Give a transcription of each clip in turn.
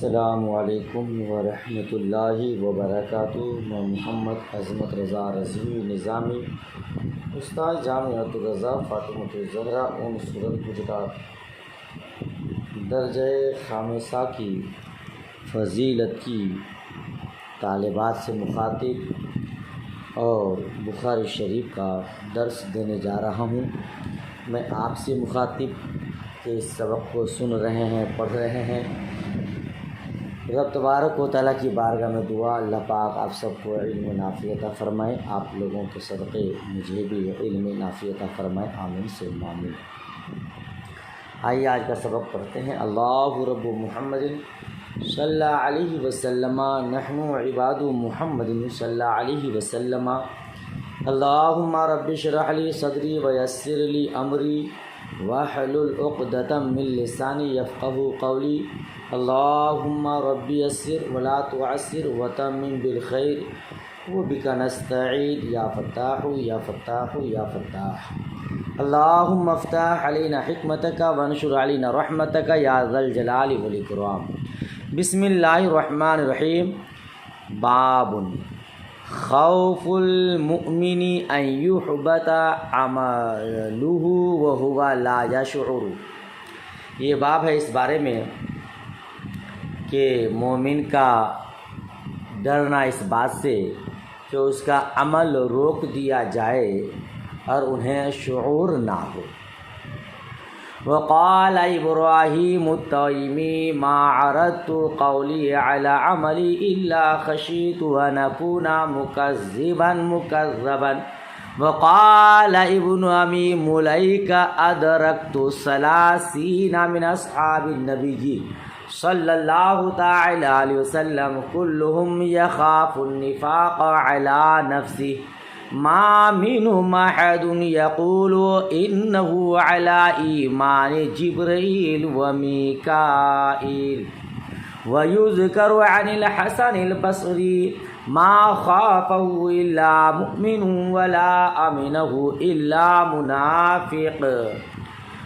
السلام علیکم ورحمۃ اللہ وبرکاتہ۔ میں محمد عظمت رضا رضوی نظامی، استاد جامعۃ الرضا فاطمۃ الزہرا سورت گجرات، درجہ خامسہ کی فضیلت کی طالبات سے مخاطب اور بخاری شریف کا درس دینے جا رہا ہوں۔ میں آپ سے مخاطب کہ اس سبق کو سن رہے ہیں، پڑھ رہے ہیں۔ رب تبارک و تعالیٰ کی بارگاہ میں دعا، اللہ پاک آپ سب کو علم نافع عطا فرمائے، آپ لوگوں کے صدقے مجھے بھی علم نافع عطا فرمائے، آمین سے آمین۔ آئیے آج کا سبق پڑھتے ہیں۔ اللہ رب محمد صلی اللہ علیہ وسلم، نحن عباد محمد صلی اللہ علیہ وسلم۔ اللہم رب اشرح لی صدری ویسر لی امری واحلل عقدۃ من لسانی یفقہوا قولی۔ اللہم رب یسر ولا تعسر وتمم بالخیر وبک نستعین یا فتاح یا فتاح یا فتاح۔ اللہم افتح علینا حکمتک وانشر علینا رحمتک یا ذا الجلال والاکرام۔ بسم اللہ الرحمن الرحیم۔ باب خوف المؤمن ان یحبط عملہ وہو لا یشعر۔ یہ باب ہے اس بارے میں کہ مومن کا ڈرنا اس بات سے کہ اس کا عمل روک دیا جائے اور انہیں شعور نہ ہو۔ وقال ابراہیم التیمی ما عرضت قولی علی عملی الا خشیت ان اکون مکذبا وقال ابن امی ملیکہ ادرکت 30 من اصحاب النبی صلی اللہ تعالی علیہ وسلم کلهم یخاف النفاق علی نفسہ ما منهم احد یقول انه علی ایمان جبرائیل ومیکائیل۔ ویذکر عن الحسن البصری ما خافه الا مؤمن ولا امنه الا منافق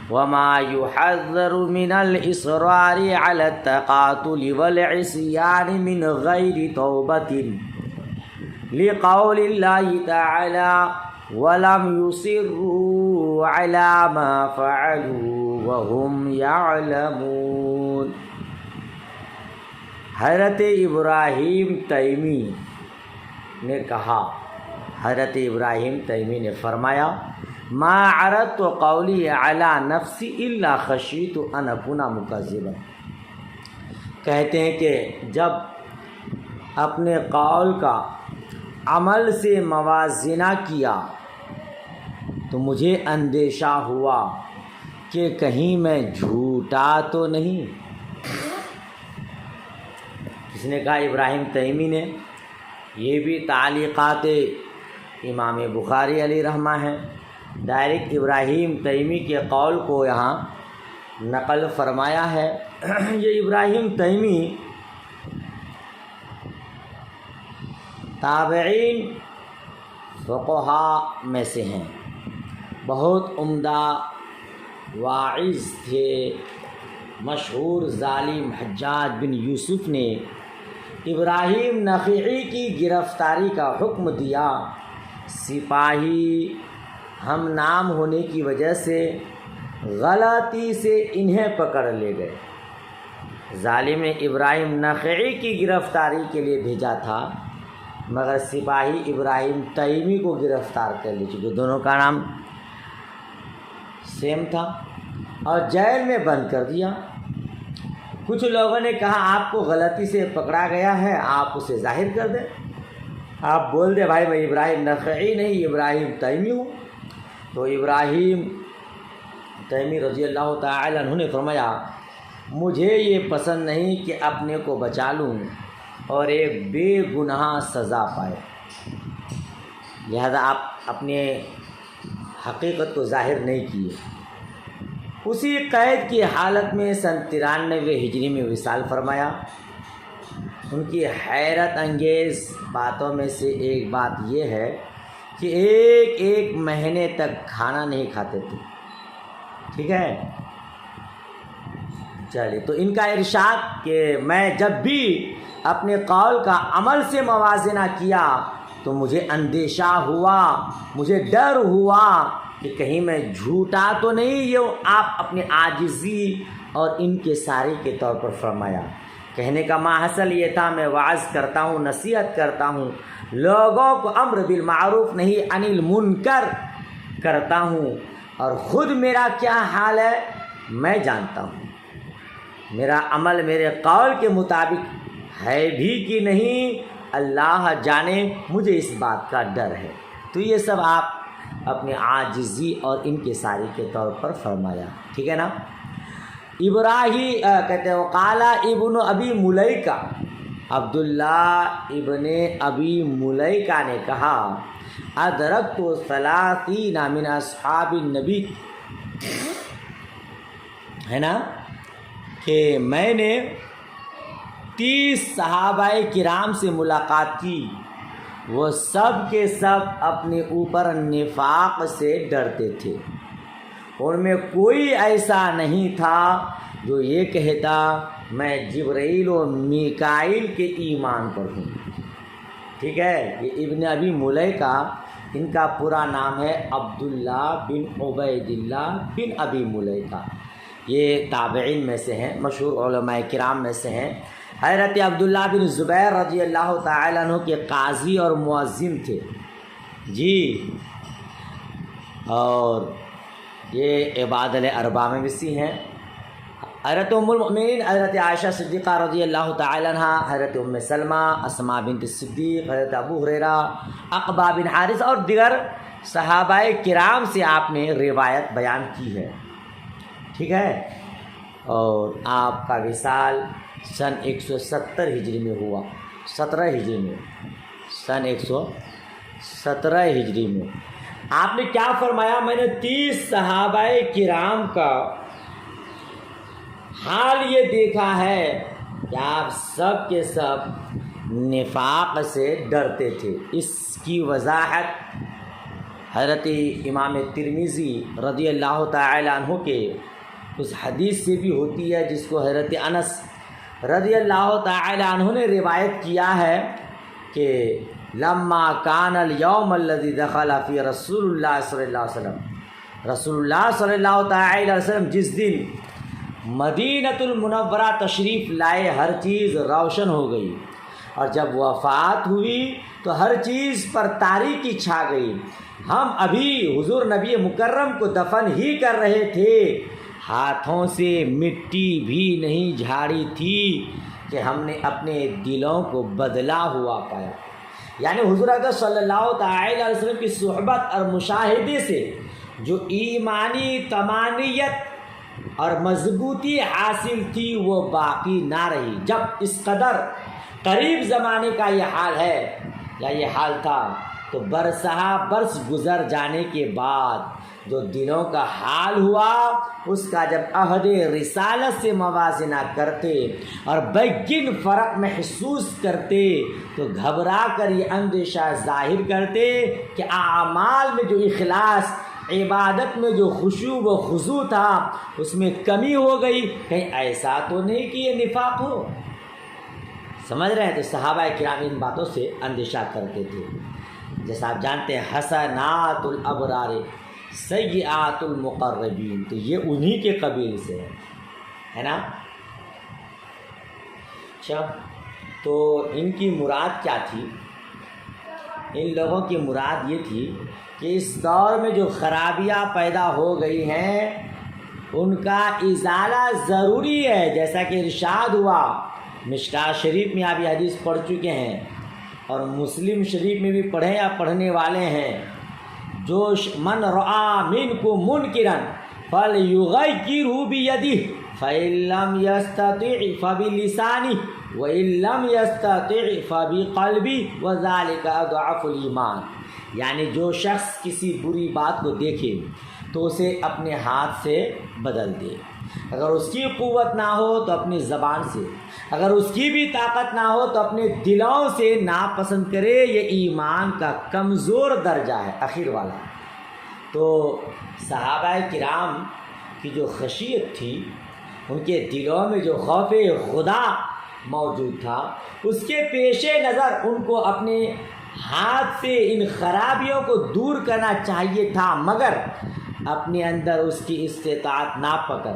وما يحذر من الإصرار على التقاتل والعصيان من غير توبة لقول الله تعالى ولم يصروا على ما فعلوا وهم يعلمون۔ حضرت ابراہیم تیمی نے کہا، حضرت ابراہیم تیمی نے فرمایا ما عرضت قولی علی نفسی الا خشیت ان اکون مکذبا۔ کہتے ہیں کہ جب اپنے قول کا عمل سے موازنہ کیا تو مجھے اندیشہ ہوا کہ کہیں میں جھوٹا تو نہیں۔ کس نے کہا؟ ابراہیم تیمی نے۔ یہ بھی تعلیقات امام بخاری علیہ رحمہ ہیں، ڈائریکٹ ابراہیم تیمی کے قول کو یہاں نقل فرمایا ہے۔ یہ ابراہیم تیمی تابعین فقہاء میں سے ہیں، بہت عمدہ واعظ تھے۔ مشہور ظالم حجاج بن یوسف نے ابراہیم نخعی کی گرفتاری کا حکم دیا۔ سپاہی ہم نام ہونے کی وجہ سے غلطی سے انہیں پکڑ لے گئے۔ ظالم نے ابراہیم نخعی کی گرفتاری کے لیے بھیجا تھا، مگر سپاہی ابراہیم تیمی کو گرفتار کر لی، چونکہ دونوں کا نام سیم تھا، اور جیل میں بند کر دیا۔ کچھ لوگوں نے کہا آپ کو غلطی سے پکڑا گیا ہے، آپ اسے ظاہر کر دیں، آپ بول دیں بھائی میں ابراہیم نخعی نہیں ابراہیم تیمی ہوں۔ تو ابراہیم تیمی رضی اللہ تعالی عنہ نے فرمایا مجھے یہ پسند نہیں کہ اپنے کو بچا لوں اور ایک بے گناہ سزا پائے، لہذا آپ اپنے حقیقت کو ظاہر نہیں کیے۔ اسی قید کی حالت میں سن 93 ہجری میں وصال فرمایا۔ ان کی حیرت انگیز باتوں میں سے ایک بات یہ ہے کہ ایک مہینے تک کھانا نہیں کھاتے تھے، ٹھیک ہے، چلیے، تو ان کا ارشاد کہ میں جب بھی اپنے قول کا عمل سے موازنہ کیا تو مجھے اندیشہ ہوا، مجھے ڈر ہوا کہ کہیں میں جھوٹا تو نہیں۔ یہ آپ اپنی عاجزی اور انکساری کے طور پر فرمایا۔ کہنے کا ماحصل یہ تھا میں وعظ کرتا ہوں، نصیحت کرتا ہوں، لوگوں کو امر بالمعروف نہیں عن المنکر کرتا ہوں، اور خود میرا کیا حال ہے میں جانتا ہوں، میرا عمل میرے قول کے مطابق ہے بھی کہ نہیں اللہ جانے، مجھے اس بات کا ڈر ہے۔ تو یہ سب آپ اپنی عاجزی اور انکساری کے طور پر فرمایا، ٹھیک ہے نا۔ ابراہیم کہتے ہیں وقال ابن ابی ملیکہ، عبداللہ ابن ابی ملیکہ نے کہا ادرکت 30 من اصحاب النبی، ہے نا، کہ میں نے 30 صحابہ کرام سے ملاقات کی، وہ سب کے سب اپنے اوپر نفاق سے ڈرتے تھے، ان میں کوئی ایسا نہیں تھا جو یہ کہتا میں جبرائیل و میکائیل کے ایمان پر ہوں، ٹھیک ہے۔ یہ ابن ابی ملیکہ، ان کا پورا نام ہے عبداللہ بن عبید اللہ بن ابی ملیکہ، یہ تابعین میں سے ہیں، مشہور علماء کرام میں سے ہیں۔ حضرت عبداللہ بن زبیر رضی اللہ تعالیٰ عنہ کے قاضی اور مؤذن تھے جی، اور یہ عباد الاربعہ میں بھی سے ہیں۔ حضرت ام المؤمنین حضرت عائشہ صدیقہ رضی اللہ تعالیٰ عنہ، حضرت ام سلمہ، اسماء بنت صدیق، حضرت ابو ہریرہ، عقبہ بن حارث اور دیگر صحابہ کرام سے آپ نے روایت بیان کی ہے، ٹھیک ہے۔ اور آپ کا وصال سن 170 ہجری میں ہوا، 17 ہجری میں، سن 117 ہجری میں۔ آپ نے کیا فرمایا؟ میں نے 30 صحابہ کرام کا حال یہ دیکھا ہے کہ آپ سب کے سب نفاق سے ڈرتے تھے۔ اس کی وضاحت حضرت امام ترمذی رضی اللہ تعالی عنہ کے اس حدیث سے بھی ہوتی ہے جس کو حضرت انس رضی اللہ تعالی عنہ نے روایت کیا ہے کہ لما کان الیوم الذی دخل فی رسول اللہ صلی اللہ علیہ وسلم، رسول اللہ صلی اللہ تعالی علیہ وسلم جس دن مدینۃ المنورہ تشریف لائے ہر چیز روشن ہو گئی، اور جب وفات ہوئی تو ہر چیز پر تاریکی چھا گئی۔ ہم ابھی حضور نبی مکرم کو دفن ہی کر رہے تھے، ہاتھوں سے مٹی بھی نہیں جھاڑی تھی کہ ہم نے اپنے دلوں کو بدلا ہوا پایا۔ یعنی حضور اکرم صلی اللہ تعالی علیہ وسلم کی صحبت اور مشاہدے سے جو ایمانی طمانینت اور مضبوطی حاصل تھی وہ باقی نہ رہی۔ جب اس قدر قریب زمانے کا یہ حال ہے یا یہ حال تھا تو برسہ برس گزر جانے کے بعد جو دلوں کا حال ہوا اس کا جب عہد رسالت سے موازنہ کرتے اور بیگن فرق محسوس کرتے تو گھبرا کر یہ اندیشہ ظاہر کرتے کہ اعمال میں جو اخلاص، عبادت میں جو خشوع و خضوع تھا اس میں کمی ہو گئی، کہیں ایسا تو نہیں کہ یہ نفاق ہو۔ سمجھ رہے ہیں؟ تو صحابہ کرام ان باتوں سے اندیشہ کرتے تھے۔ جیسا آپ جانتے ہیں حسنات الابرار سیئات المقربین، تو یہ انہی کے قبیل سے ہے نا۔ اچھا، تو ان کی مراد کیا تھی؟ ان لوگوں کی مراد یہ تھی کہ اس دور میں جو خرابیاں پیدا ہو گئی ہیں ان کا ازالہ ضروری ہے، جیسا کہ ارشاد ہوا۔ مشکوٰۃ شریف میں آپ یہ حدیث پڑھ چکے ہیں اور مسلم شریف میں بھی پڑھیں یا پڑھنے والے ہیں، جو من رعا منکم منکرا فلیغیرہ بیدہ فإن لم یستطع فبلسانہ وإن لم یستطع فبقلبہ وذلک اضعف الایمان۔ یعنی جو شخص کسی بری بات کو دیکھے تو اسے اپنے ہاتھ سے بدل دے، اگر اس کی قوت نہ ہو تو اپنی زبان سے، اگر اس کی بھی طاقت نہ ہو تو اپنے دلوں سے ناپسند کرے، یہ ایمان کا کمزور درجہ ہے، اخیر والا۔ تو صحابہ کرام کی جو خشیت تھی ان کے دلوں میں جو خوف خدا موجود تھا، اس کے پیش نظر ان کو اپنے ہاتھ سے ان خرابیوں کو دور کرنا چاہیے تھا، مگر اپنے اندر اس کی استطاعت نہ پکڑ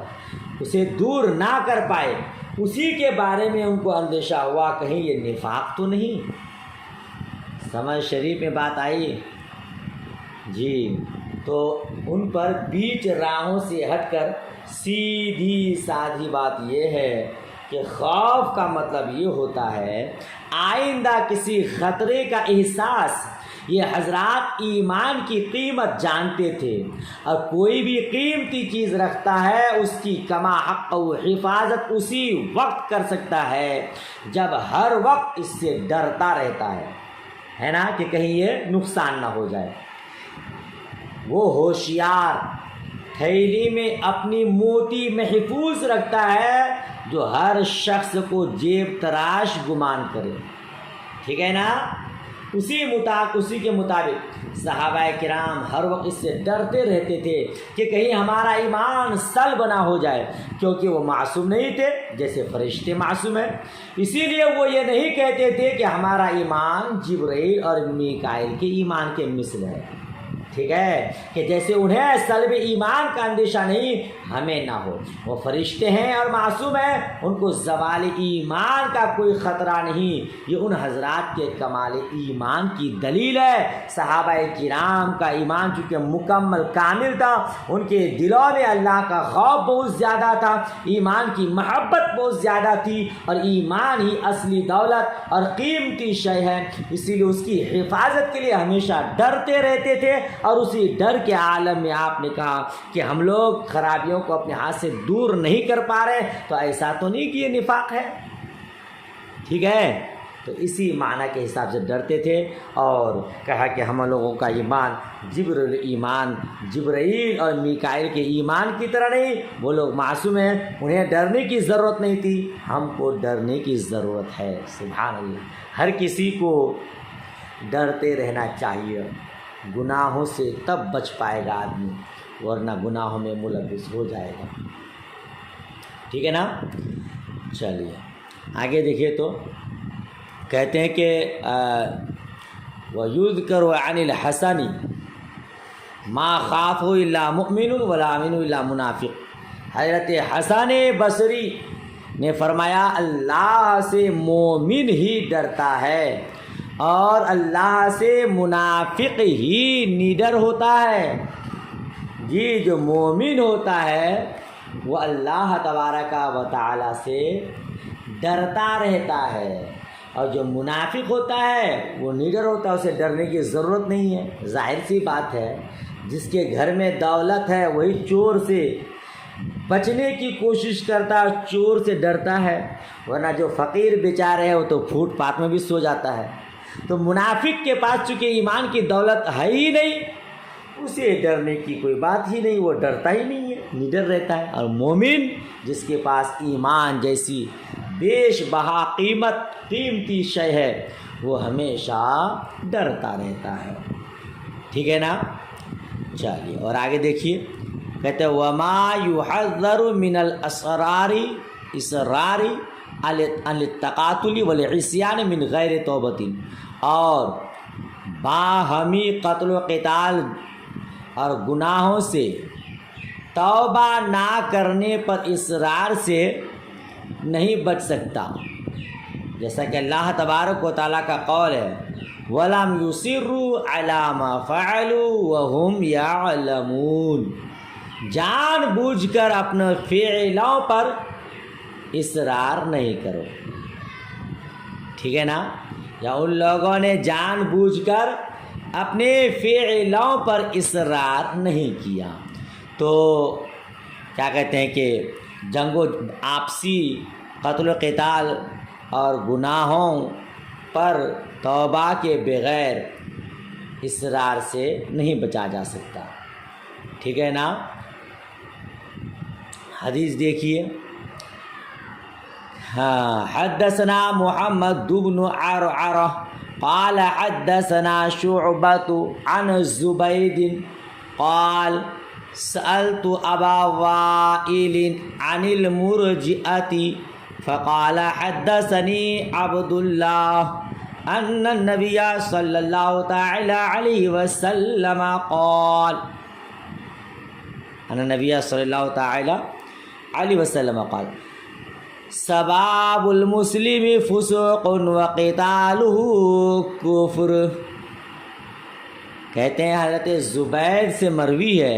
اسے دور نہ کر پائے۔ اسی کے بارے میں ان کو اندیشہ ہوا کہیں یہ نفاق تو نہیں۔ سمجھ شریف میں بات آئی جی؟ تو ان پر بیچ راہوں سے ہٹ کر سیدھی سادھی بات یہ ہے کہ خوف کا مطلب یہ ہوتا ہے آئندہ کسی خطرے کا احساس۔ یہ حضرات ایمان کی قیمت جانتے تھے، اور کوئی بھی قیمتی چیز رکھتا ہے اس کی کما حق و حفاظت اسی وقت کر سکتا ہے جب ہر وقت اس سے ڈرتا رہتا ہے نا، کہ کہیں یہ نقصان نہ ہو جائے۔ وہ ہوشیار تھیلی میں اپنی موتی محفوظ رکھتا ہے جو ہر شخص کو جیب تراش گمان کرے، ٹھیک ہے نا؟ اسی کے مطابق صحابہ کرام ہر وقت اس سے ڈرتے رہتے تھے کہ کہیں ہمارا ایمان سلب نہ ہو جائے، کیونکہ وہ معصوم نہیں تھے جیسے فرشتے معصوم ہیں۔ اسی لیے وہ یہ نہیں کہتے تھے کہ ہمارا ایمان جبرائیل اور میکائیل کے ایمان کے مثل ہے، ٹھیک ہے، کہ جیسے انہیں سلب ایمان کا اندیشہ نہیں، ہمیں نہ ہو۔ وہ فرشتے ہیں اور معصوم ہیں، ان کو زوال ایمان کا کوئی خطرہ نہیں۔ یہ ان حضرات کے کمال ایمان کی دلیل ہے۔ صحابہ کرام کا ایمان چونکہ مکمل کامل تھا، ان کے دلوں میں اللہ کا خوف بہت زیادہ تھا، ایمان کی محبت بہت زیادہ تھی، اور ایمان ہی اصلی دولت اور قیمتی شے ہے، اسی لیے اس کی حفاظت کے لیے ہمیشہ ڈرتے رہتے تھے۔ اور اسی ڈر کے عالم میں آپ نے کہا کہ ہم لوگ خرابیوں کو اپنے ہاتھ سے دور نہیں کر پا رہے، تو ایسا تو نہیں کہ یہ نفاق ہے، ٹھیک ہے؟ تو اسی معنی کے حساب سے ڈرتے تھے، اور کہا کہ ہم لوگوں کا ایمان جبرائیل اور میکائیل کے ایمان کی طرح نہیں، وہ لوگ معصوم ہیں، انہیں ڈرنے کی ضرورت نہیں تھی، ہم کو ڈرنے کی ضرورت ہے۔ سبحان اللہ، ہر کسی کو ڈرتے رہنا چاہیے۔ گناہوں سے تب بچ پائے گا آدمی، ورنہ گناہوں میں ملوث ہو جائے گا، ٹھیک ہے نا؟ چلیے آگے دیکھیے، تو کہتے ہیں کہ وَيُذْكَرُ عَنِ الْحَسَنِ مَا خَافُ إِلَّا مُؤْمِنٌ وَلَا آمِنُ إِلَّا مُنَافِقٌ۔ حضرت حسن بصری نے فرمایا اللہ سے مومن ہی ڈرتا ہے، اور اللہ سے منافق ہی نڈر ہوتا ہے۔ جی، جو مومن ہوتا ہے وہ اللہ تبارک و تعالی سے ڈرتا رہتا ہے، اور جو منافق ہوتا ہے وہ نڈر ہوتا ہے، اسے ڈرنے کی ضرورت نہیں ہے۔ ظاہر سی بات ہے، جس کے گھر میں دولت ہے وہی چور سے بچنے کی کوشش کرتا ہے، چور سے ڈرتا ہے، ورنہ جو فقیر بیچارے ہے وہ تو فوٹ پاتھ میں بھی سو جاتا ہے۔ تو منافق کے پاس چونکہ ایمان کی دولت ہے ہی نہیں، اسے ڈرنے کی کوئی بات ہی نہیں، وہ ڈرتا ہی نہیں ہے، نڈر رہتا ہے۔ اور مومن جس کے پاس ایمان جیسی بیش بہا قیمتی شے ہے، وہ ہمیشہ ڈرتا رہتا ہے، ٹھیک ہے نا؟ چلیے اور آگے دیکھیے، کہتے ہیں وَمَا يُحَذَّرُ مِنَ الْأَسْرَارِ عَنِ التَّقَاتُلِ وَالْعِصْيَانِ مِنْ غَيْرِ تَوْبَةٍ، اور باہمی قتل و قتال اور گناہوں سے توبہ نہ کرنے پر اصرار سے نہیں بچ سکتا، جیسا کہ اللہ تبارک و تعالیٰ کا قول ہے وَلَمْ يُصِرُّوا عَلَى مَا فَعَلُوا وَهُمْ يَعْلَمُونَ، جان بوجھ کر اپنے فعلوں پر اصرار نہیں کرو، ٹھیک ہے نا؟ یا ان لوگوں نے جان بوجھ کر اپنے فعلوں پر اصرار نہیں کیا، تو کیا کہتے ہیں کہ جنگ و آپسی قتل و قتال اور گناہوں پر توبہ کے بغیر اصرار سے نہیں بچا جا سکتا، ٹھیک ہے نا؟ حدیث دیکھیے، حدثنا محمد بن عرعرہ قال حدثنا شعبۃ عن زبید قال سألت أبا وائل عن المرجئة فقال حدثني عبد الله أن النبي صلى الله تعالى عليه وسلم قال أن النبي صلى الله تعالى عليه وسلم قال سباب المسلم فسوق وقتاله کفر. کہتے ہیں حضرت زبیر سے مروی ہے،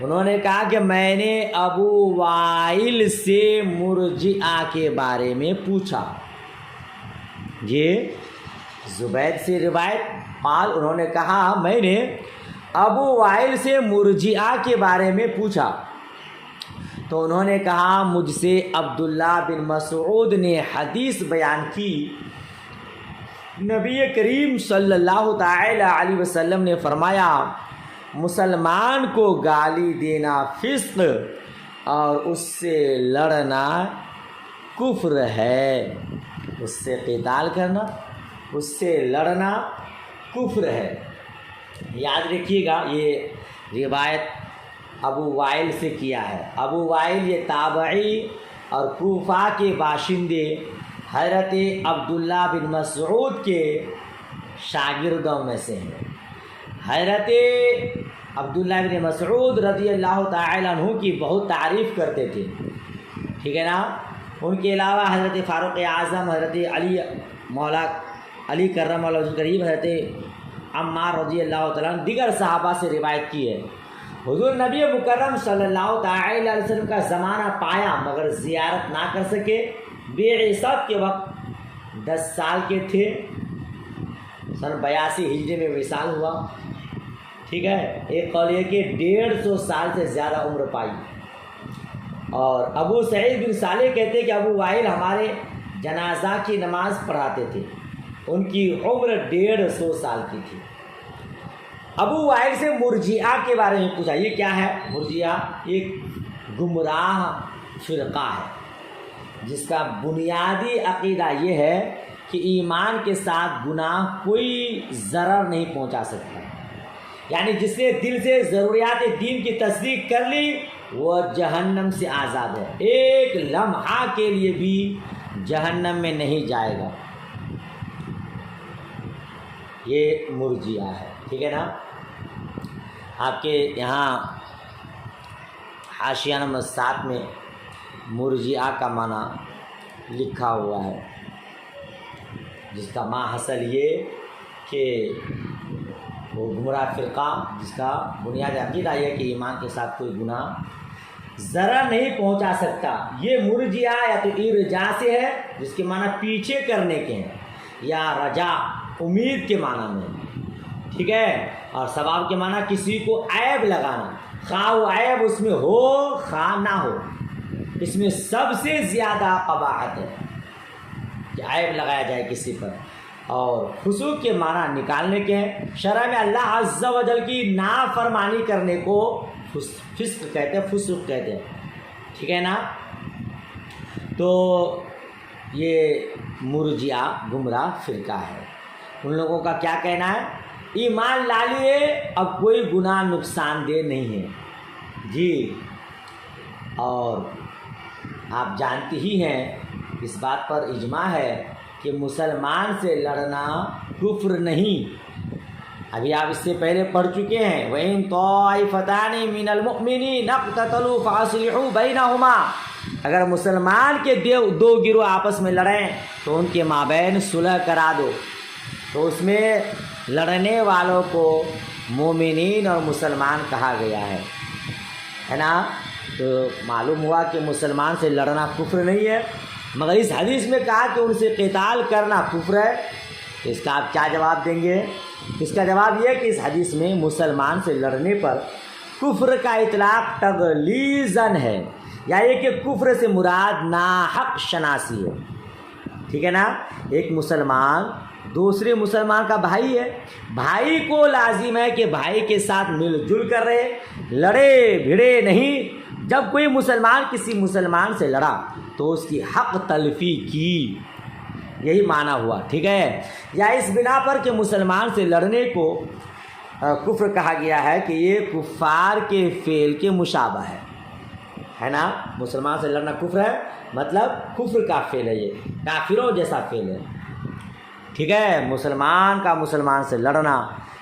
انہوں نے کہا کہ میں نے ابو وائل سے مرجئہ کے بارے میں پوچھا. یہ زبیر سے روایت قال، انہوں نے کہا میں نے ابو وائل سے مرجئہ کے بارے میں پوچھا تو انہوں نے کہا مجھ سے عبداللہ بن مسعود نے حدیث بیان کی، نبی کریم صلی اللہ تعالی علیہ وسلم نے فرمایا مسلمان کو گالی دینا فسق اور اس سے لڑنا کفر ہے. اس سے قتال کرنا، اس سے لڑنا کفر ہے. یاد رکھیے گا یہ روایت ابو وائل سے کیا ہے. ابو وائل یہ تابعی اور کوفہ کے باشندے حضرت عبداللہ بن مسعود کے شاگردوں میں سے ہیں. حضرت عبداللہ بن مسعود رضی اللہ تعالیٰ عنہ کی بہت تعریف کرتے تھے، ٹھیک ہے نا. ان کے علاوہ حضرت فاروق اعظم، حضرت علی مولا علی کرم اللہ وجہ کریم، حضرت عمار رضی اللہ تعالیٰ عنہ دیگر صحابہ سے روایت کی ہے. حضور نبی مکرم صلی اللہ تعالی علیہ وسلم کا زمانہ پایا مگر زیارت نہ کر سکے. بعثت کے وقت 10 سال کے تھے، سن 82 ہجری میں وصال ہوا، ٹھیک ہے. ایک قول یہ کہ 150 سال سے زیادہ عمر پائی. اور ابو سعید بن صالح کہتے کہ ابو وائل ہمارے جنازہ کی نماز پڑھاتے تھے، ان کی عمر 150 سال کی تھی. ابو وائل سے مرجئہ کے بارے میں پوچھا. یہ کیا ہے؟ مرجئہ ایک گمراہ فرقہ ہے جس کا بنیادی عقیدہ یہ ہے کہ ایمان کے ساتھ گناہ کوئی ضرر نہیں پہنچا سکتا. یعنی جس نے دل سے ضروریات دین کی تصدیق کر لی وہ جہنم سے آزاد ہے، ایک لمحہ کے لیے بھی جہنم میں نہیں جائے گا. یہ مرجئہ ہے، ٹھیک ہے نا. آپ کے یہاں حاشیہ نمبر 7 میں مرجئہ کا معنی لکھا ہوا ہے، جس کا ماحصل یہ کہ وہ گمراہ فرقہ جس کا بنیادی عقیدہ یہ کہ ایمان کے ساتھ کوئی گناہ ضرر نہیں پہنچا سکتا. یہ مرجئہ یا تو ارجا سے ہے جس کے معنی پیچھے کرنے کے ہیں، یا رجا امید کے معنی میں، ٹھیک ہے. اور ثواب کے معنی کسی کو عیب لگانا، خواہ وہ عیب اس میں ہو خواہ نہ ہو. اس میں سب سے زیادہ قباحت ہے کہ عیب لگایا جائے کسی پر. اور فسوق کے معنی نکالنے کے ہیں. شرع میں اللہ عز و جل کی نافرمانی کرنے کو فسق کہتے ہیں، فسوق کہتے ہیں، ٹھیک ہے نا. تو یہ مرجئہ گمراہ فرقہ ہے. ان لوگوں کا کیا کہنا ہے؟ ایمان لا لیے اب کوئی گناہ نقصان دہ نہیں ہے جی. اور آپ جانتی ہی ہیں اس بات پر اجماع ہے کہ مسلمان سے لڑنا کفر نہیں. ابھی آپ اس سے پہلے پڑھ چکے ہیں وَإِن طَائِفَتَانِ مِنَ الْمُؤْمِنِينَ اقْتَتَلُوا فَأَصْلِحُوا بَيْنَهُمَا. اگر مسلمان کے دو گروہ آپس میں لڑیں تو ان کے مابین صلح کرا دو. تو اس میں لڑنے والوں کو مومنین اور مسلمان کہا گیا ہے نا. تو معلوم ہوا کہ مسلمان سے لڑنا کفر نہیں ہے، مگر اس حدیث میں کہا کہ ان سے قتال کرنا کفر ہے. اس کا آپ کیا جواب دیں گے؟ اس کا جواب یہ کہ اس حدیث میں مسلمان سے لڑنے پر کفر کا اطلاق تغلیظاً ہے، یا یہ کہ کفر سے مراد ناحق شناسی ہے، ٹھیک ہے نا. ایک مسلمان دوسرے مسلمان کا بھائی ہے، بھائی کو لازم ہے کہ بھائی کے ساتھ مل جل کر رہے، لڑے بھڑے نہیں. جب کوئی مسلمان کسی مسلمان سے لڑا تو اس کی حق تلفی کی، یہی معنی ہوا، ٹھیک ہے. یا اس بنا پر کہ مسلمان سے لڑنے کو کفر کہا گیا ہے کہ یہ کفار کے فعل کے مشابہ ہے نا. مسلمان سے لڑنا کفر ہے، مطلب کفر کا فعل ہے، یہ کافروں جیسا فعل ہے. ٹھیک ہے، مسلمان کا مسلمان سے لڑنا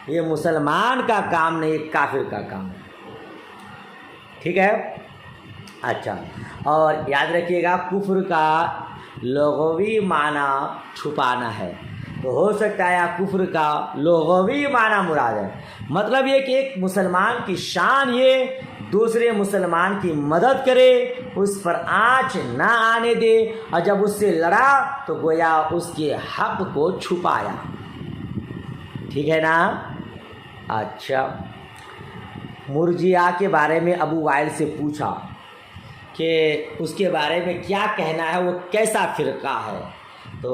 یہ مسلمان کا کام نہیں، یہ کافر کا کام ہے. ٹھیک ہے. اچھا، اور یاد رکھیے گا کفر کا لغوی معنی چھپانا ہے، تو ہو سکتا ہے کفر کا لغوی معنی مراد ہے، مطلب یہ کہ ایک مسلمان کی شان یہ دوسرے مسلمان کی مدد کرے، اس پر آنچ نہ آنے دے، اور جب اس سے لڑا تو گویا اس کے حق کو چھپایا. ٹھیک ہے نا. اچھا، مرجئہ کے بارے میں ابو وائل سے پوچھا کہ اس کے بارے میں کیا کہنا ہے، وہ کیسا فرقہ ہے. تو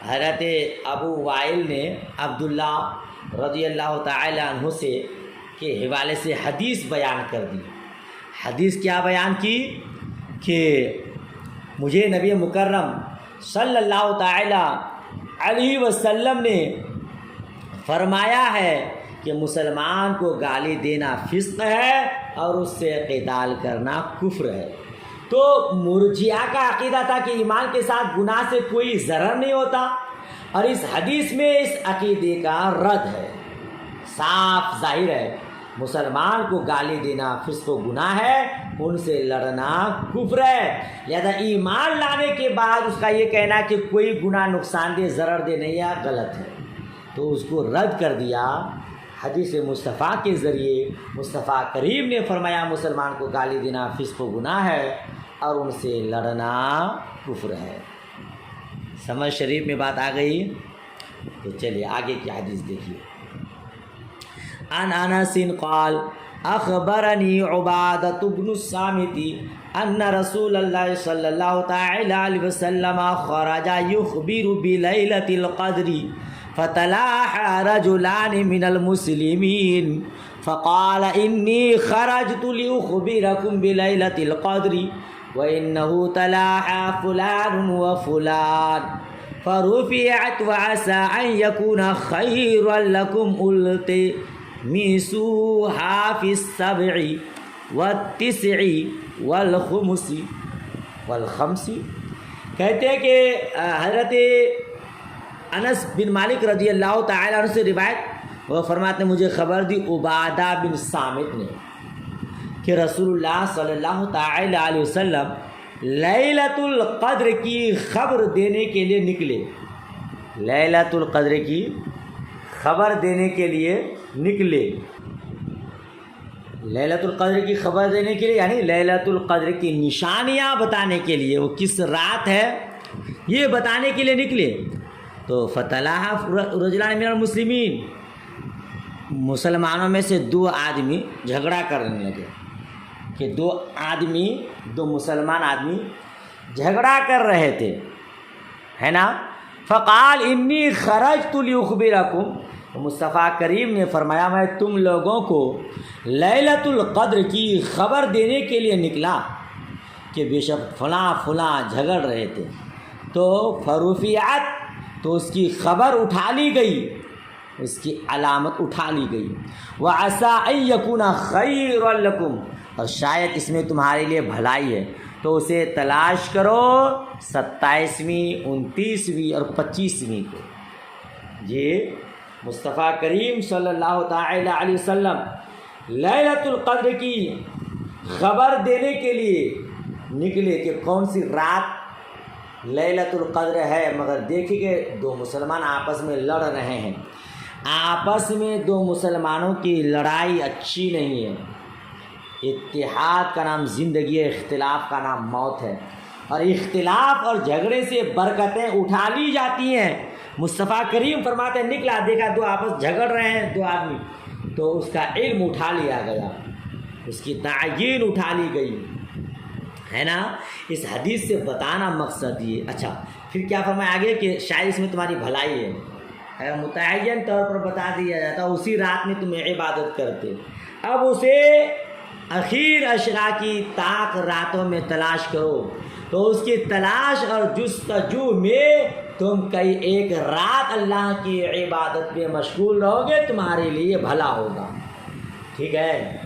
حضرت ابو وائل نے عبداللہ رضی اللہ تعالی عنہ سے کے حوالے سے حدیث بیان کر دی. حدیث کیا بیان کی کہ مجھے نبی مکرم صلی اللہ تعالی علیہ وسلم نے فرمایا ہے کہ مسلمان کو گالی دینا فسق ہے اور اس سے قتال کرنا کفر ہے. تو مرجئہ کا عقیدہ تھا کہ ایمان کے ساتھ گناہ سے کوئی ضرر نہیں ہوتا، اور اس حدیث میں اس عقیدے کا رد ہے. صاف ظاہر ہے مسلمان کو گالی دینا فسق و گناہ ہے، ان سے لڑنا کفر ہے. لہذا ایمان لانے کے بعد اس کا یہ کہنا کہ کوئی گناہ نقصان دہ ضرر دہ نہیں ہے غلط ہے. تو اس کو رد کر دیا حدیث مصطفیٰ کے ذریعے. مصطفیٰ کریم نے فرمایا مسلمان کو گالی دینا فسق و گناہ ہے اور ان سے لڑنا کفر ہے. سمجھ شریف میں بات آ گئی. تو چلیے آگے کی حدیث دیکھیے. عن انس قال اخبرني عبادة بن الصامت ان رسول الله صلى الله تعالى عليه وسلم خرج يخبر بليلة القدر فتلاحى رجلان من المسلمين فقال إني خرجت لأخبركم بليلة القدر وإنه تلاحى فلان وفلان فرفعت وعسى أن يكون خيرا لكم التمسوها في السبع والتسع والخمس. کہتے ہیں کہ حضرت انس بن مالک رضی اللہ تعالیٰ عنہ سے روایت، وہ فرماتے ہیں مجھے خبر دی عبادہ بن صامت نے کہ رسول اللہ صلی اللہ تعالیٰ علیہ وسلم لیلۃ القدر کی خبر دینے کے لیے نکلے. لیلۃ القدر کی خبر دینے کے لیے نکلے. لیلۃ القدر کی خبر دینے کے لیے یعنی لیلۃ القدر کی نشانیاں بتانے کے لیے، وہ کس رات ہے یہ بتانے کے لیے نکلے. تو فتلاح رجلان من المسلمین، مسلمانوں میں سے دو آدمی جھگڑا کرنے لگے کہ دو مسلمان آدمی جھگڑا کر رہے تھے، ہے نا. فقال انی خرجت لیخبرکم، مصطفیٰ کریم نے فرمایا میں تم لوگوں کو لیلۃ القدر کی خبر دینے کے لیے نکلا کہ بے شک فلاں جھگڑ رہے تھے. تو فرفعت، تو اس کی خبر اٹھا لی گئی، اس کی علامت اٹھا لی گئی. وعسى ان يكون خيرا لكم، اور شاید اس میں تمہارے لیے بھلائی ہے، تو اسے تلاش کرو 27ویں 29ویں اور 25ویں کو. یہ مصطفیٰ کریم صلی اللہ تعالی علیہ وسلم لیلۃ القدر کی خبر دینے کے لیے نکلے کہ کون سی رات لیلۃ القدر ہے. مگر دیکھیے کہ دو مسلمان آپس میں لڑ رہے ہیں. آپس میں دو مسلمانوں کی لڑائی اچھی نہیں ہے. اتحاد کا نام زندگی ہے، اختلاف کا نام موت ہے، اور اختلاف اور جھگڑے سے برکتیں اٹھا لی جاتی ہیں. مصطفیٰ کریم فرماتے ہیں نکلا، دیکھا دو آپس جھگڑ رہے ہیں دو آدمی، تو اس کا علم اٹھا لیا گیا، اس کی تعین اٹھا لی گئی، ہے نا. اس حدیث سے بتانا مقصد یہ. اچھا پھر کیا فرمایا آگے کہ شاید اس میں تمہاری بھلائی ہے. اگر متعین طور پر بتا دیا جاتا اسی رات میں تم عبادت کرتے، اب اسے اخیر اشرا کی طاق راتوں میں تلاش کرو. تو اس کی تلاش اور جستجو میں تم کئی ایک رات اللہ کی عبادت میں مشغول رہو گے تمہارے لیے بھلا ہوگا. ٹھیک ہے.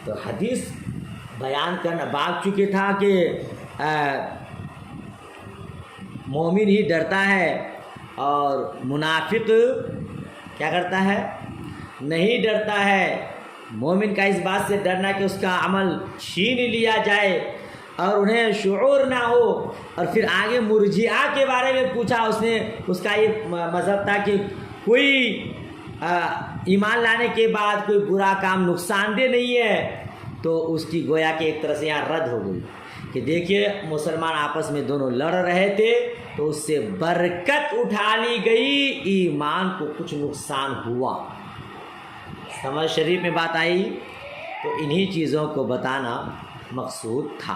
تو حدیث بیان کرنا بات چکے تھا کہ مومن ہی ڈرتا ہے اور منافق کیا کرتا ہے؟ نہیں ڈرتا ہے. مومن کا اس بات سے ڈرنا کہ اس کا عمل چھین لیا جائے اور انہیں شعور نہ ہو. اور پھر آگے مرجئہ کے بارے میں پوچھا اس نے. اس کا یہ مذہب تھا کہ کوئی ایمان لانے کے بعد کوئی برا کام نقصان دہ نہیں ہے. تو اس کی گویا کہ ایک طرح سے یہاں رد ہو گئی کہ دیکھیے مسلمان آپس میں دونوں لڑ رہے تھے تو اس سے برکت اٹھا لی گئی، ایمان کو کچھ نقصان ہوا. سمجھ شریف میں بات آئی. تو انہی چیزوں کو بتانا مقصود تھا.